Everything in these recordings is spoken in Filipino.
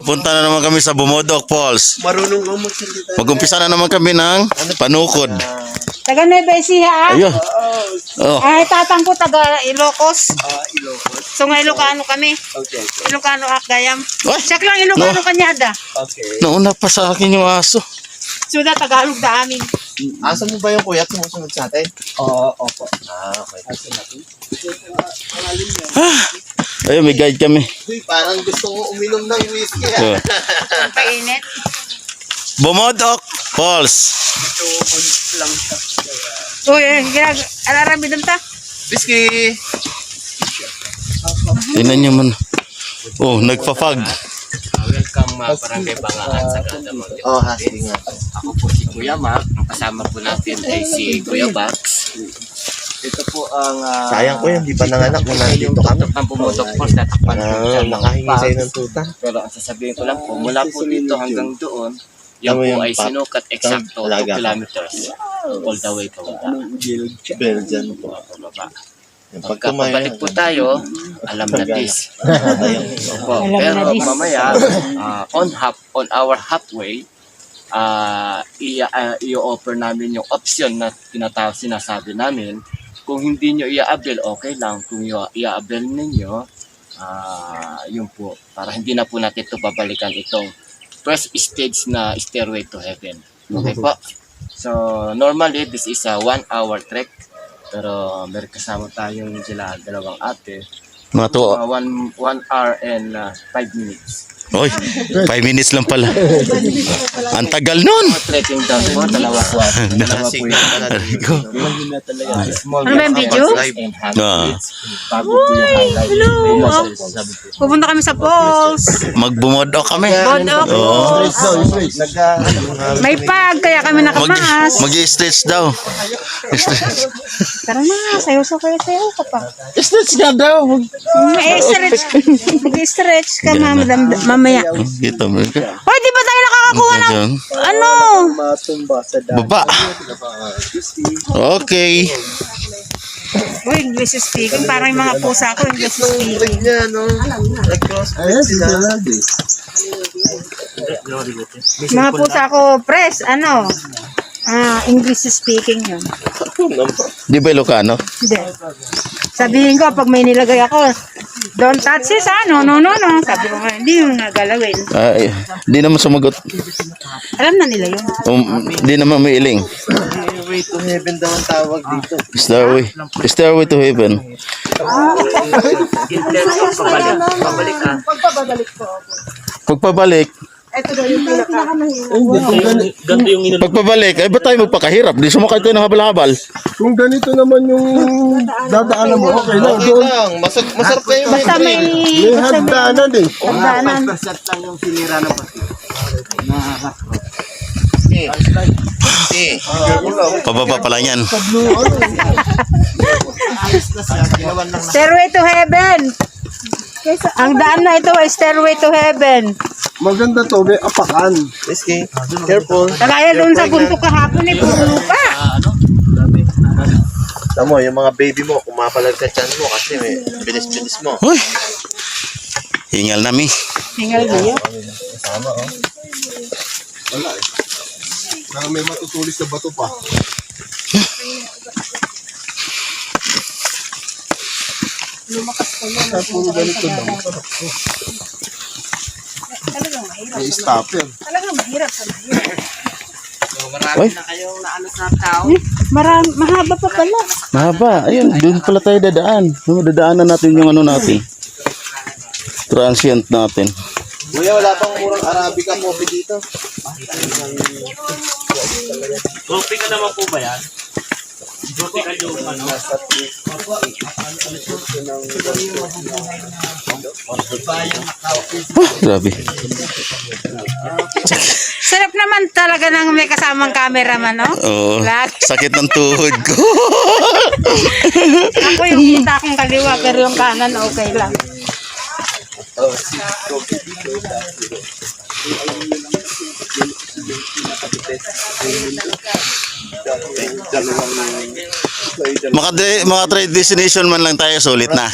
Punta na naman kami sa Bumodok Falls. Marunong kang magsalita. Mag-umpisa na naman kami ng panukod. Taga Nueva Ecija. Ayun. Oh. Ay, tatang ko taga Ilocos. Ilocos. So nga Ilocano kami. Okay. Ilocano Akgayam. Ay, Siya lang Ilocano kanyada. Okay. nauna pa sa akin yung aso. So da Tagalog da amin. Asa mo ba yung kuya at sumusunod sa atin? Oo, opo. Okay. Ayun, may guide kami. Uy, parang gusto mo uminom ng whiskey Oh. Ang painit. Bumodok Falls. lang siya. Uy, alarami dun ta. Whiskey! Tingnan nyo man. Oh, nagpa-fog. Welcome Barangay Bangahan sa Gadamang. Oh, hasi nga. Ako po si Kuya Mac. Ang kasama po natin ay si Kuya Bax. Ito po ang Sayang ko yun, di pa nanganak kung nandito kami. ang Bumodok Falls na takpan po siya ng Nakahingi sa'yo pass. ng tuta. Pero ang sasabihin ko lang po, mula po dito hanggang doon, yan po ay sinukat eksakto 2 kilometers all the way pababa. Belgian po. Pababa. Yung Pagka pagkumain. pabalik po tayo, alam na this. Opo, Alam pero na this. mamaya, on our halfway, i-offer namin yung option na sinasabi namin. Kung hindi nyo i-avail, okay lang. Kung i-avail ninyo, yun po, para hindi na po natin ito babalikan itong first stage na Stairway to Heaven. Okay po? So, normally, this is a 1-hour trek. Pero meron kasama tayong sila dalawang ate. Mga to. 1 hour and 5 minutes. Oy, 5 minutes lang pala. Ang tagal nun. Trekking down po, dalawa po. Dalawa po yung small Ano ba yung video? and Ah. hundreds. Bago po yung highlight. Pupunta kami sa falls. Magbumodok kami. Bodok. Oo. May pag, kaya kami nakamas. Mag-stretch daw. Stretch. Tara na, sayo-sayo ka pa. Stretch nga daw. Mag-stretch. Mag-stretch ka mamaya. Dito mo. Hoy, di ba tayo nakakakuha ng ano? Matumba sa dami. Baba. Okay. Uy, English speaking. Parang yung mga pusa ko, English speaking. Niya, no? Nag-crossfit sila. Mga pusa ko, press, ano? English speaking yun. Di ba Ilocano? Hindi. Sabihin ko, pag may nilagay ako, don't touch this, no. Sabi ko nga, hindi yung nagalawin. Di naman sumagot. Alam na nila yun. Di naman may iling. Stairway to Heaven daw ang tawag dito. Stairway to Heaven. Pabalik ka. Pagpabalik, Ito daw yung pagpabalik, ay ba tayo magpakahirap? Di sumakay tayo ng habal-habal. Kung ganito naman yung dadaanan mo, okay lang. Okay Doon, lang. Masarap kayo Basta may... may hagdanan eh. Hagdanan. lang yung sinira ng pati. Pababa pala yan. Stairway to Heaven. Ang daan na ito ay Stairway to Heaven. Maganda to, may apakan. Whiskey. Careful. Kagaya doon sa buntok kahapon ay puno pa. Tamo, yung mga baby mo, kumapalag sa tiyan mo kasi may bilis-bilis mo. Uy. Hingal nami. Hingal niyo. Na may matutulis na bato pa. Puro ganito lang. Talagang mahirap. May stopper. Talagang mahirap. Uy. Mahaba pa pala. Mahaba. Ayun, doon pala tayo dadaan. Dadaanan natin yung ano natin. Transient natin. Kuya, wala pang murang Arabica coffee dito. Coffee ka naman po ba yan? Coffee ka yung ano? Grabe. Sarap naman talaga ng may kasamang cameraman, no? Oo. Lahat. Sakit ng tuhod ko. Ako yung kita akong kaliwa, pero yung kanan okay lang. Mga trade destination man lang tayo, sulit na.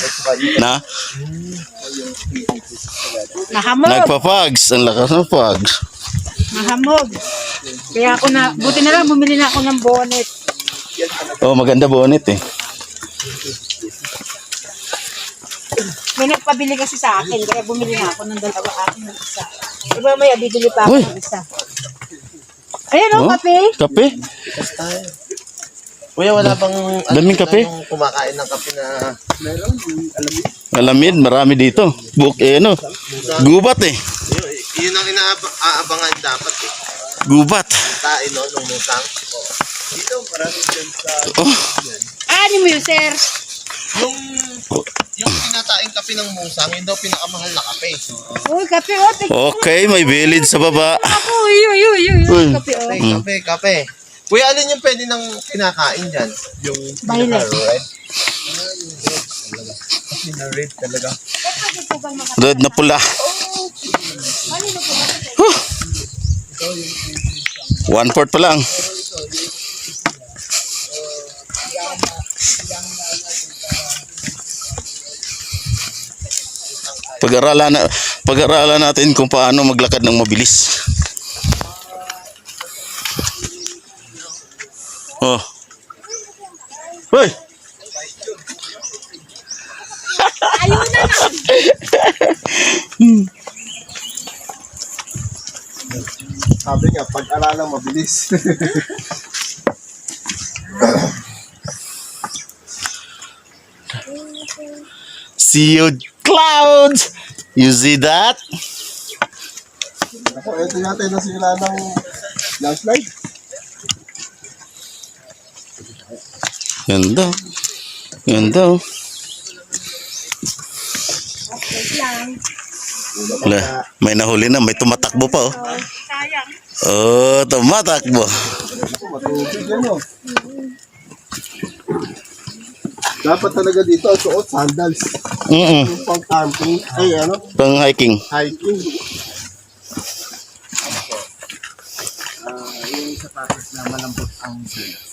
Na? Nahamog. Nagpa-pugs. Ang lakas ng pugs. Nahamog. Kaya ako na, buti na lang, bumili na ako ng bonnet. Oh, maganda bonnet eh. May nagpabili kasi sa akin, kaya bumili na ako ng dalawa akin ng isa. E mamaya, bibili pa ako Uy. ng isa. Ayan o, Oh, kape. kape? Kuya, wala bang Daming kape? yung kumakain ng kape na Alamid, marami dito. Ano? Gubat eh. yun ang inaabangan dapat eh. Gubat. Tain no, nung musang. Dito, marami dyan sa... Oh, Ano mo yun, sir? Yung tinataing kape ng musang, yun daw pinakamahal na kape. Uy, kape o. okay, may village sa baba. Ako, yun. Kape o. Kape. Kuya, alin yung pwede nang kinakain dyan? Yung Violet. red? Red talaga. Red na pula. Huh. 1/4 pa lang. Pag-aralan natin kung paano maglakad ng mabilis. Oh. Hoy. Sabi niya, pag-aralang mabilis. See you clouds. You see that? Ako, ito natin nasira ng landslide. Ganda. Ganda. Oh. Wala, may nahuli na, may tumatakbo pa oh. Sayang. Oh, tumatakbo. Matubig yan o. Dapat talaga dito ang suot sandals. Yung pang camping, ay ano, Pang hiking. hiking.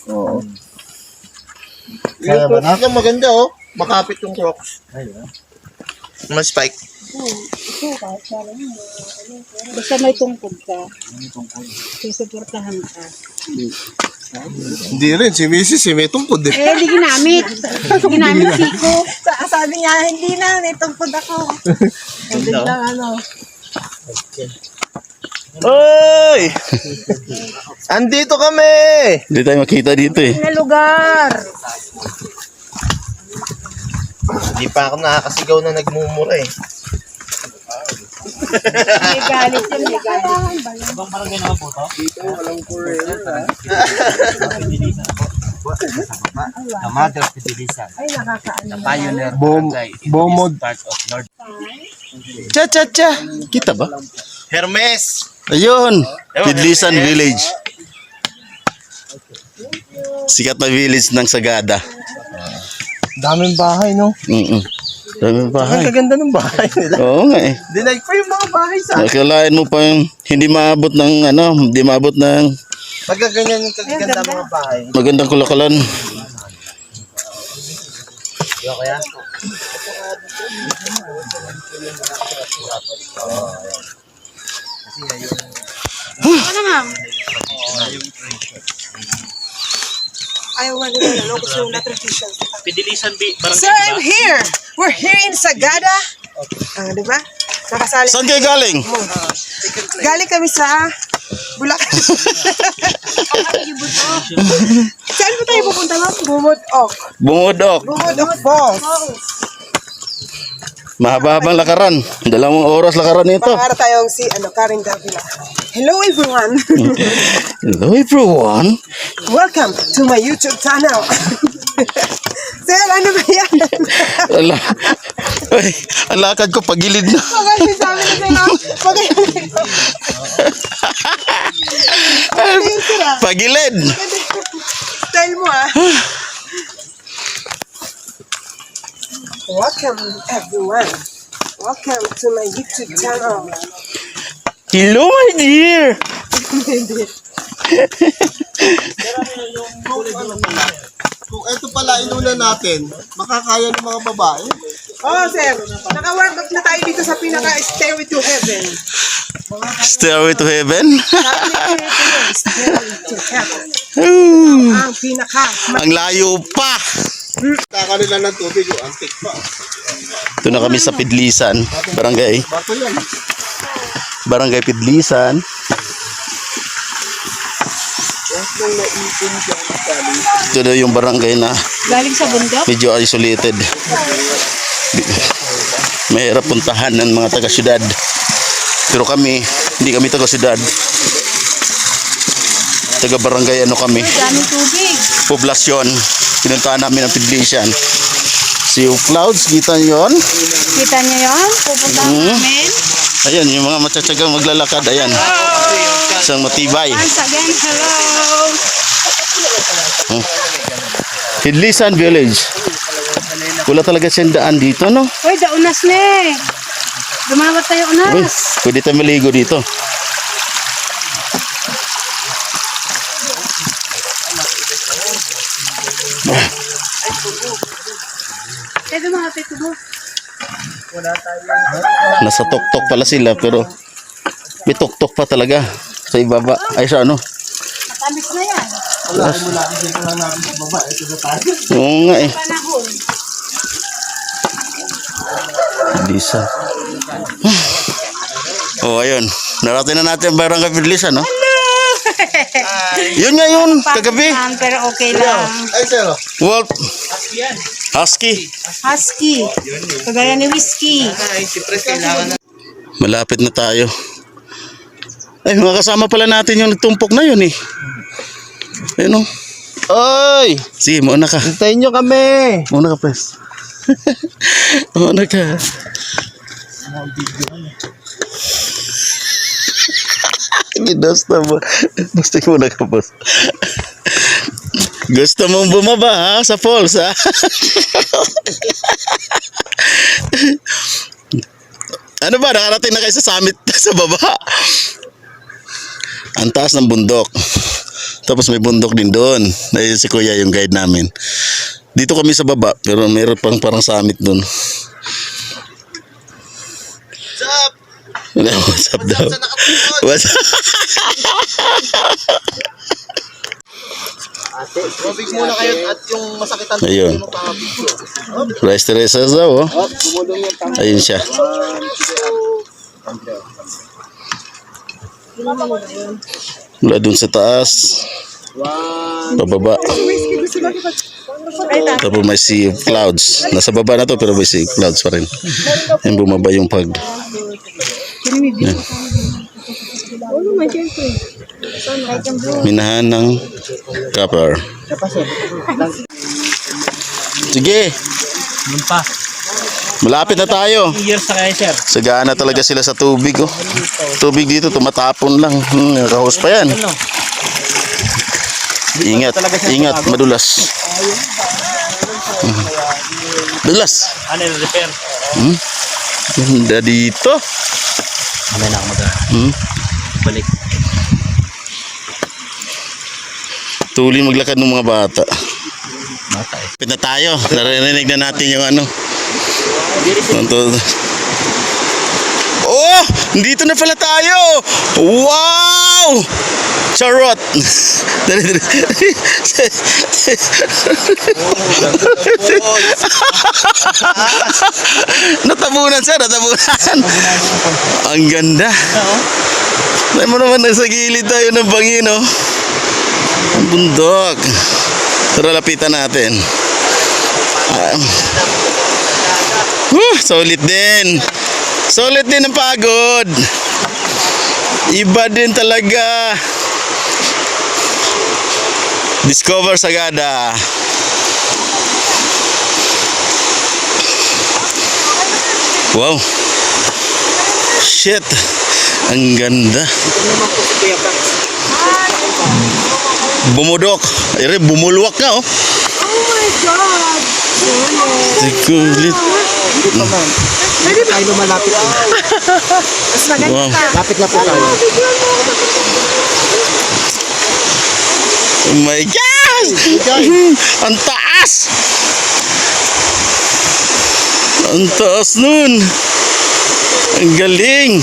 Oo. Kaya ba na? Yung maganda oh. Makapit yung crocs. Mas spike. Basta may tungkod ka. Susuportahan ka. Hindi rin, si Mrs. may tungkod eh. Eh, di ginamit. Ginamit siko. Sabi niya, hindi na, nitungkod ako. Hindi na, ano. Oy! Andito kami! Hindi tayo makita dito eh. Na lugar. Hindi pa ako nakakasigaw na nagmumura eh. May galit yan, may galit. The mother of Pidilisan. Ay, nakakaano. The pioneer Bom- barangay in bomod. this part of North. Cha cha cha. Kita ba? Hermes! Ayun. Pidlisan Village. Sikat na village ng Sagada. Daming bahay no? Daming Ang bahay. kaganda ng bahay nila. Oo nga eh. Dinag pa yung mga bahay sa akin. Nakalain mo pa yung hindi maabot ng hindi maabot ng Pagkaganyan yung kagaganda ng mga bahay. magandang kulakalan. Diba kaya? Ano ma'am? Ayaw nga nila, ano, gusto yung na-tradition. Pidilisan barangay. Sir, I'm here! We're here in Sagada. Ah, di ba? Nakasali. Saan kayo galing? Galing kami sa Bulacan. Saan ba tayo pupunta, ma'am? Bumudok. Bungudok. Bumudok Falls. Mahaba-habang lakaran. 2 oras lakaran nito. Para tayong si, Karen Davila. Hello, everyone. Hello everyone. Welcome to my YouTube channel. Sir, ano ba yan? Ala. Ay, ang lakad ko pagilid na. Pagkasin sa amin na sa'yo. Pagilid. Style mo, ah. Welcome, everyone. Welcome to my YouTube channel. Hello, my dear! Kung ito pala inuna natin, makakaya ng mga babae. Oh, sir. Naka-workout na tayo dito sa pinaka-Stairway to Heaven. Stairway to heaven? Stairway to Heaven. Ang pinaka. Ang layo pa! Taka nila ng tubig, yung antik pa. Ito na kami sa Pidlisan, barangay. Bato yan. Barangay Pidlisan. Ito na yung barangay na Galing sa bundok. medyo isolated. Mahirap puntahan ng mga taga-syudad. Pero kami, hindi kami taga-syudad. Taga-barangay ano kami. Daming tubig. Poblasyon. Pinuntahan namin ang Pidlisan. Sea of Clouds, kita nyo yun? Kita niyo yun? Pupuntahan namin. Ayan, yung mga matsatsagang maglalakad, ayan. Isang matibay. Once again, hello. Pidlisan Village. Wala talaga siyang daan dito, no? Uy, daunas na eh. Dumawat tayo Uy, unas. pwede tayo maligo dito. Tayo dumawat tayo tubo. Nasa tuktok pala sila, pero may tuktok pa talaga sa ibaba. Ay, sa ano? Matamis na yan. Oo nga eh. Panahon. Pidlisan. Oh, ayun. Narating na natin ang barangay Pidlisan, no? Yun nga yun, kagabi. Pangit, pero okay lang. Ay, sir. Wolf. Husky. Husky. Kagaya ni Whiskey. Malapit na tayo. Ay, mga kasama pala natin yung nagtumpok na yun eh. Ayun o. Oy! Sige, mauna ka. Hintayin nyo kami! Mauna ka, pres. Mauna ka. Ginusto mo. Gusto mo na ka, boss. Gusto mong bumaba, ha? Sa falls, ha? Ano ba? Nakarating na kayo sa summit sa baba? Ang taas ng bundok. Tapos may bundok din doon. Ayun si Kuya yung guide namin. Dito kami sa baba, pero mayroon pang parang summit doon. What's up daw? What's up? Tubig muna kayo at yung masakitan Ayun. Rice Teresa's daw, oh. Ayun siya. Mula dun sa taas. Pababa. Tapos may sea of clouds. Nasa baba na to pero may sea of clouds pa rin. Yung bumaba yung pag. Yan. Minahan ng copper. Sige. Yun pa. Malapit na tayo. Years na kayo, sir. Sagana talaga sila sa tubig, oh. Tubig dito tumatapon lang. Nakahos pa yan. Ingat, ingat, madulas. Dulas. Ano yung repair? Ganda dito. Mamaya na ako balik. Tuloy maglakad ng mga bata. Bata eh. Lapit na tayo. Narinig na natin yung ano. Oh! Dito na pala tayo! Wow! Charot! Dali, dali. Natabunan siya, natabunan. Ang ganda. Dahil mo naman nasa gilid tayo ng bangin, oh. Ang bundok. Tara, lapitan natin. Solid din. Solid din ang pagod. Iba din talaga. Discover Sagada. Wow. Shit. Ang ganda. Bumudok. Bumulwak na, oh. Oh my God! Kulit. Pwede ba? Tayo malapit. Mas maganda Wow. pa. Lapit na po tayo. Oh my God! Ang taas! Ang taas nun! Ang galing!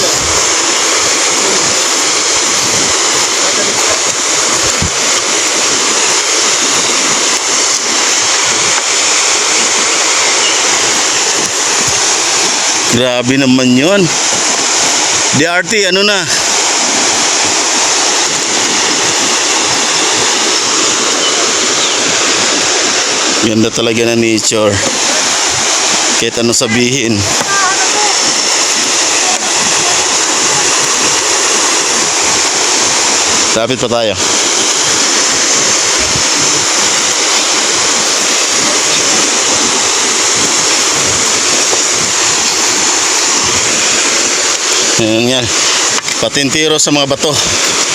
Grabe naman yun. DRT, ano na? Ganda talaga na nature. Kahit ano sabihin. Lapit pa tayo. Ayan yan. Patintiro sa mga bato.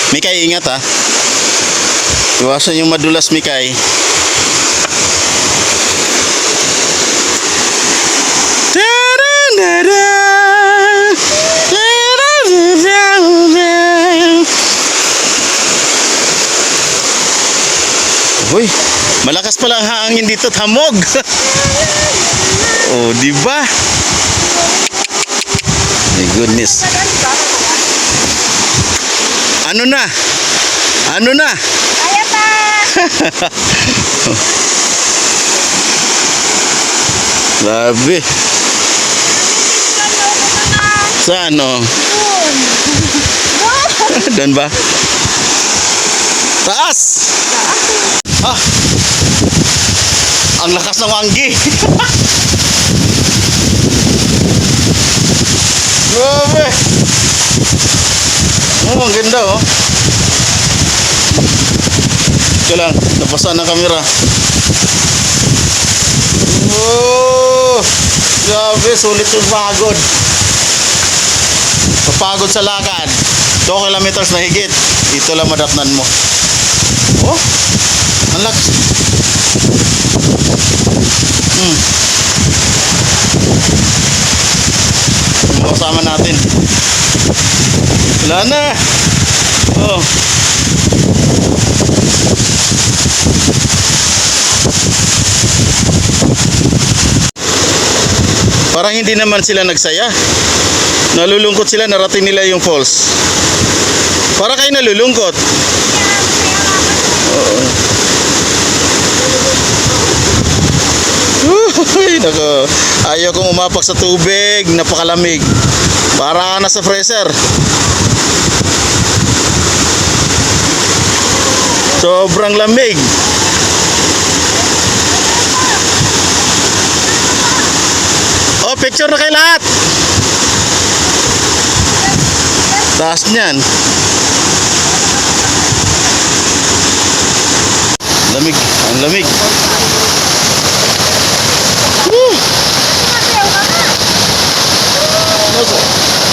Mikay, ingat ha. Iwasan yung madulas, Mikay. Uy, malakas pala ang hangin dito, hamog. Oh, di ba? My goodness. Ano na? Ano na? Kaya pa! Grabe. Saan o? Doon ba? Taas! Ah! Ang lakas ng wanggi. Grabe! Oh, ang ganda oh. Ito lang, napasaan ng kamera. Oh! Grabe, sulit yung pagod. Papagod sa lakad. 2 kilometers na higit. Ito lang madatnan mo. Oh! Ang lakas. Kasama natin. Wala na. Oh. Parang hindi naman sila nagsaya. Nalulungkot sila, narating nila yung falls. Para kayo nalulungkot. Oo. Uy, nako. Ayaw kong umapak sa tubig, napakalamig. Para ka nasa freezer. Sobrang lamig. Oh, picture na kayo lahat. Taas niyan. Lamig, ang lamig.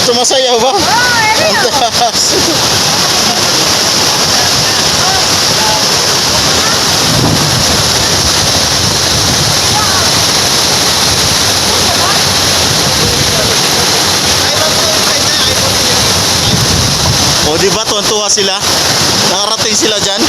Sumasayaw ba? Ang taas. O diba tuwan-tuwa sila? Nakarating sila dyan?